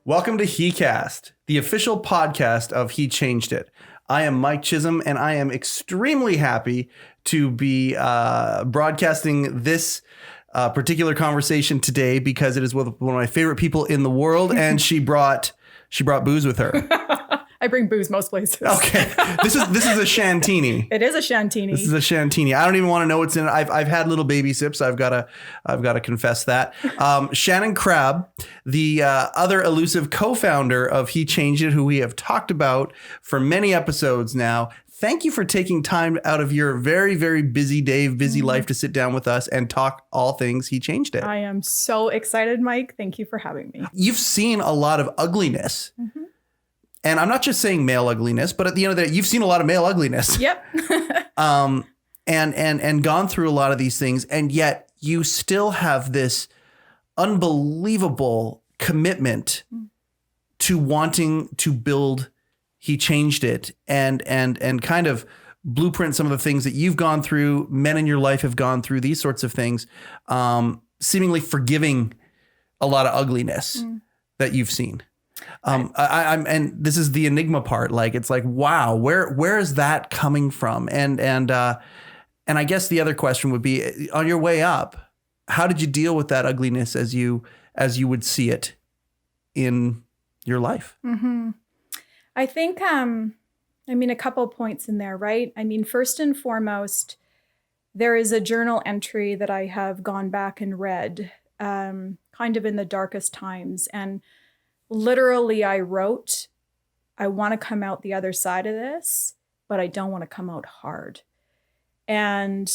Welcome to heCast, the official podcast of He Changed It. I am Mike Chisholm, and I am extremely happy to be broadcasting this particular conversation today because it is with one of my favorite people in the world, and she brought booze with her. I bring booze most places. Okay, this is a Shantini. It is a Shantini. This is a Shantini. I don't even want to know what's in it. I've had little baby sips. I've got to confess that. Shannon Crabbe, the other elusive co-founder of He Changed It, who we have talked about for many episodes now. Thank you for taking time out of your very, very busy day, busy life to sit down with us and talk all things He Changed It. I am so excited, Mike. Thank you for having me. You've seen a lot of ugliness. Mm-hmm. And I'm not just saying male ugliness, but at the end of the day, you've seen a lot of male ugliness. Yep. and gone through a lot of these things. And yet you still have this unbelievable commitment to wanting to build He Changed It and kind of blueprint some of the things that you've gone through, men in your life have gone through, these sorts of things, seemingly forgiving a lot of ugliness that you've seen. And this is the enigma part. Like, it's like, wow, where is that coming from? And I guess the other question would be, on your way up, how did you deal with that ugliness as you would see it in your life? Mm-hmm. I think, a couple of points in there, right? I mean, first and foremost, there is a journal entry that I have gone back and read, kind of in the darkest times. And literally, I wrote, I want to come out the other side of this, but I don't want to come out hard. And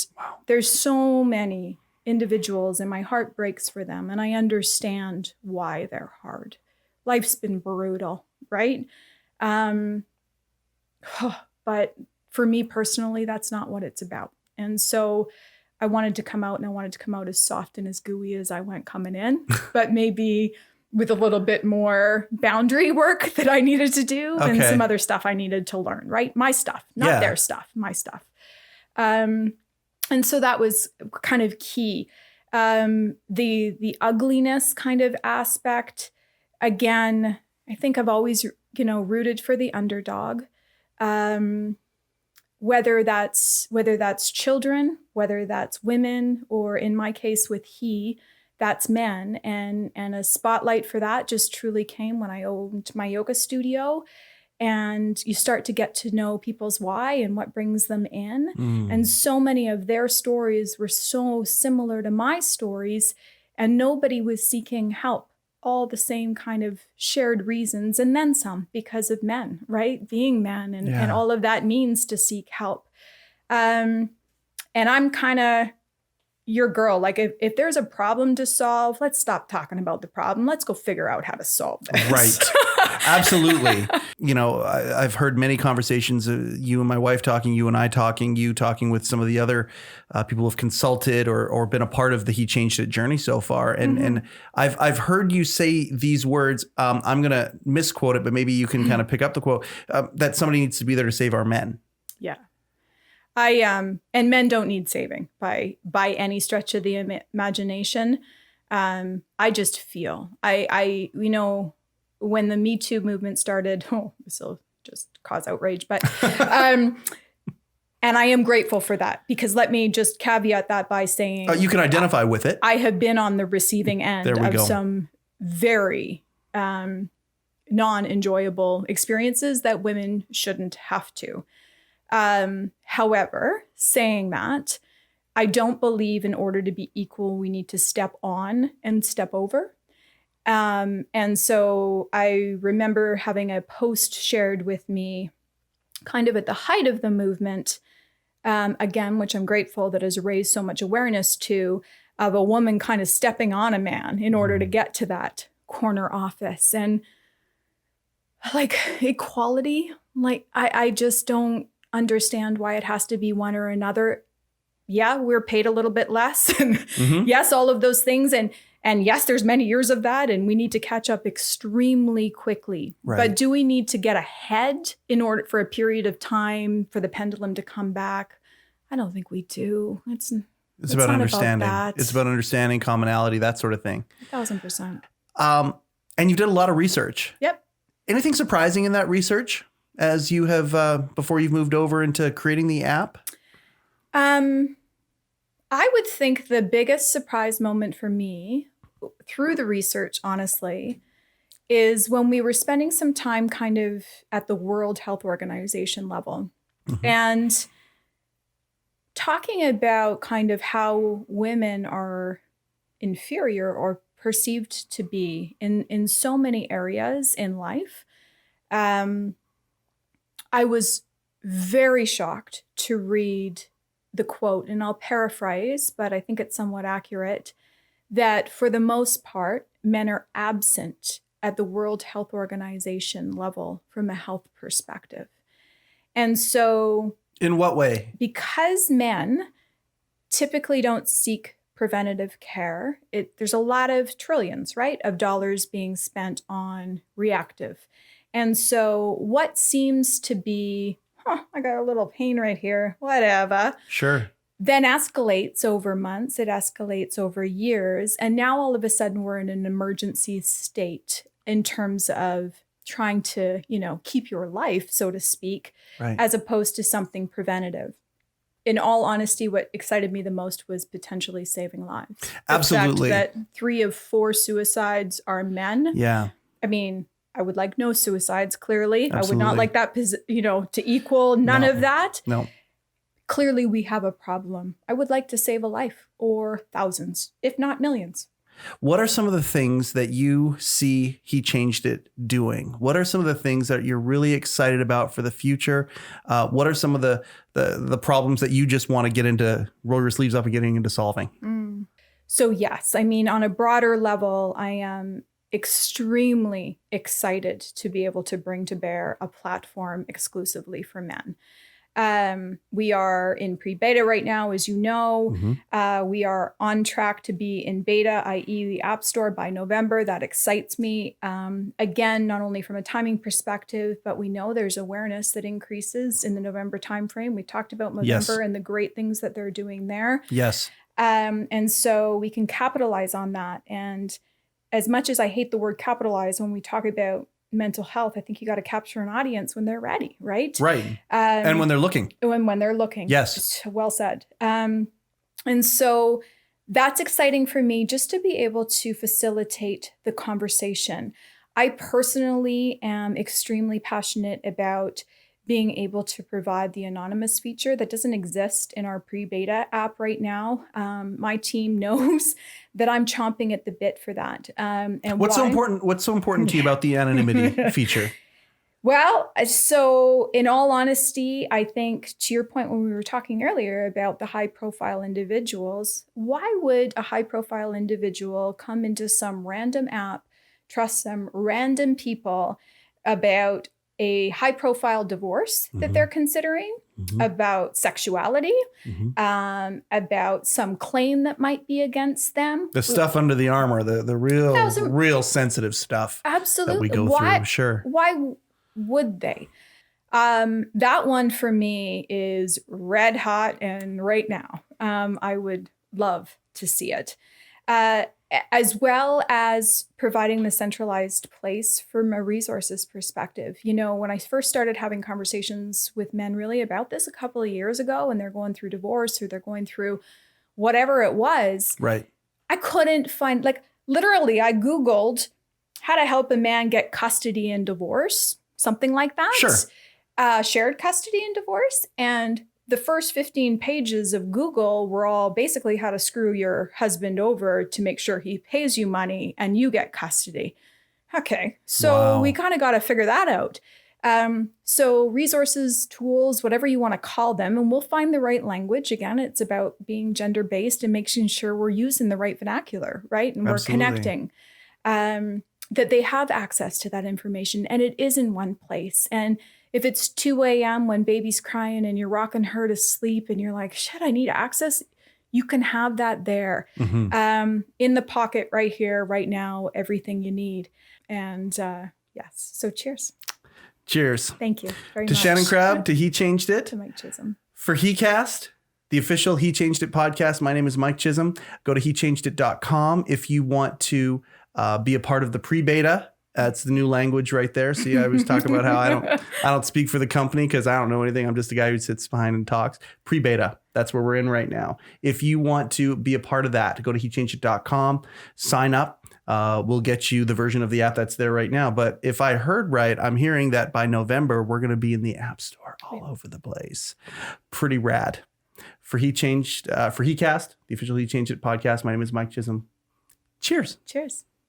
there's so many individuals and my heart breaks for them. And I understand why they're hard. Life's been brutal, right? But for me personally, that's not what it's about. And so I wanted to come out, and I wanted to come out as soft and as gooey as I went coming in, but maybe with a little bit more boundary work that I needed to do and some other stuff I needed to learn, right? My stuff, not their stuff, my stuff. And so that was kind of key. The ugliness kind of aspect, again, I think I've always, rooted for the underdog. Whether that's children, whether that's women, or in my case with that's men. And a spotlight for that just truly came when I owned my yoga studio. And you start to get to know people's why and what brings them in. And so many of their stories were so similar to my stories, and nobody was seeking help. All the same kind of shared reasons, and then some, because of men, right? Being men and all of that means to seek help. And I'm kind of your girl. Like, if there's a problem to solve, let's stop talking about the problem. Let's go figure out how to solve this. Right. Absolutely. I've heard many conversations, you and my wife talking, you and I talking, you talking with some of the other people who have consulted or been a part of the He Changed It journey so far. And I've heard you say these words. I'm going to misquote it, but maybe you can kind of pick up the quote, that somebody needs to be there to save our men. Yeah. And men don't need saving by any stretch of the imagination. I just feel, when the Me Too movement started, this will just cause outrage, but, and I am grateful for that, because let me just caveat that by saying, you can identify with it. I have been on the receiving end of some very, non-enjoyable experiences that women shouldn't have to. However, saying that, I don't believe in order to be equal, we need to step on and step over. And so I remember having a post shared with me kind of at the height of the movement, again, which I'm grateful that has raised so much awareness to, of a woman kind of stepping on a man in order to get to that corner office. And like equality, like I just don't understand why it has to be one or another. Yeah, we're paid a little bit less. And yes, all of those things. And yes, there's many years of that, and we need to catch up extremely quickly. Right. But do we need to get ahead in order for a period of time for the pendulum to come back? I don't think we do. It's about understanding. It's about understanding, commonality, that sort of thing. 1,000%. And you've done a lot of research. Yep. Anything surprising in that research as you have, before you've moved over into creating the app? I would think the biggest surprise moment for me through the research, honestly, is when we were spending some time kind of at the World Health Organization level and talking about kind of how women are inferior or perceived to be in so many areas in life. I was very shocked to read the quote, and I'll paraphrase, but I think it's somewhat accurate, that for the most part, men are absent at the World Health Organization level from a health perspective. And so... In what way? Because men typically don't seek preventative care, there's a lot of trillions, right, of dollars being spent on reactive. And so what seems to be, I got a little pain right here, whatever. Sure. Then escalates over months, it escalates over years. And now all of a sudden we're in an emergency state in terms of trying to, keep your life, so to speak, right, as opposed to something preventative. In all honesty, what excited me the most was potentially saving lives. Absolutely. The fact that 3 of 4 suicides are men. Yeah. I mean, I would like no suicides, clearly. Absolutely. I would not like that, to equal none of that. No. Clearly, we have a problem. I would like to save a life or thousands, if not millions. What are some of the things that you see He Changed It doing? What are some of the things that you're really excited about for the future? What are some of the problems that you just want to get into, roll your sleeves up and getting into solving? So yes, I mean, on a broader level, I am extremely excited to be able to bring to bear a platform exclusively for men. We are in pre-beta right now, as you know. We are on track to be in beta, i.e. the App Store, by November. That excites me. Again, not only from a timing perspective, but we know there's awareness that increases in the November timeframe. We talked about November and the great things that they're doing there. Yes. And so we can capitalize on that. And as much as I hate the word capitalize when we talk about mental health, I think you got to capture an audience when they're ready, right? Right. And when they're looking. When they're looking. Yes. Well said. And so that's exciting for me, just to be able to facilitate the conversation. I personally am extremely passionate about being able to provide the anonymous feature that doesn't exist in our pre-beta app right now. My team knows that I'm chomping at the bit for that. And What's so important to you about the anonymity feature? Well, so in all honesty, I think, to your point when we were talking earlier about the high-profile individuals, why would a high-profile individual come into some random app, trust some random people about a high-profile divorce that they're considering, about sexuality, about some claim that might be against them? The stuff under the armor, the real sensitive stuff. Absolutely. That we go through, sure. Why would they? That one for me is red hot, and right now, I would love to see it. As well as providing the centralized place from a resources perspective. When I first started having conversations with men really about this a couple of years ago, and they're going through divorce or they're going through whatever it was, right? I couldn't find, literally, I Googled how to help a man get custody and divorce, something like that. Sure. Shared custody and divorce. And the first 15 pages of Google were all basically how to screw your husband over to make sure he pays you money and you get custody. Okay, so we kind of got to figure that out. So resources, tools, whatever you want to call them, and we'll find the right language. Again, it's about being gender-based and making sure we're using the right vernacular, right? And we're connecting. That they have access to that information, and it is in one place. And if it's 2 a.m. when baby's crying and you're rocking her to sleep and you're like, shit, I need access, you can have that there. In the pocket right here, right now, everything you need. And yes, so cheers. Cheers. Thank you very much. To Shannon Crabbe, to He Changed It. To Mike Chisholm. For heCast, the official He Changed It podcast, my name is Mike Chisholm. Go to hechangedit.com if you want to be a part of the pre-beta. That's the new language right there. See, I was talking about how I don't speak for the company because I don't know anything. I'm just a guy who sits behind and talks. Pre-beta. That's where we're in right now. If you want to be a part of that, go to hechangeit.com, sign up. We'll get you the version of the app that's there right now. But if I heard right, I'm hearing that by November, we're going to be in the App Store all over the place. Pretty rad. For heCast, the official He Changed It podcast, my name is Mike Chisholm. Cheers. Cheers.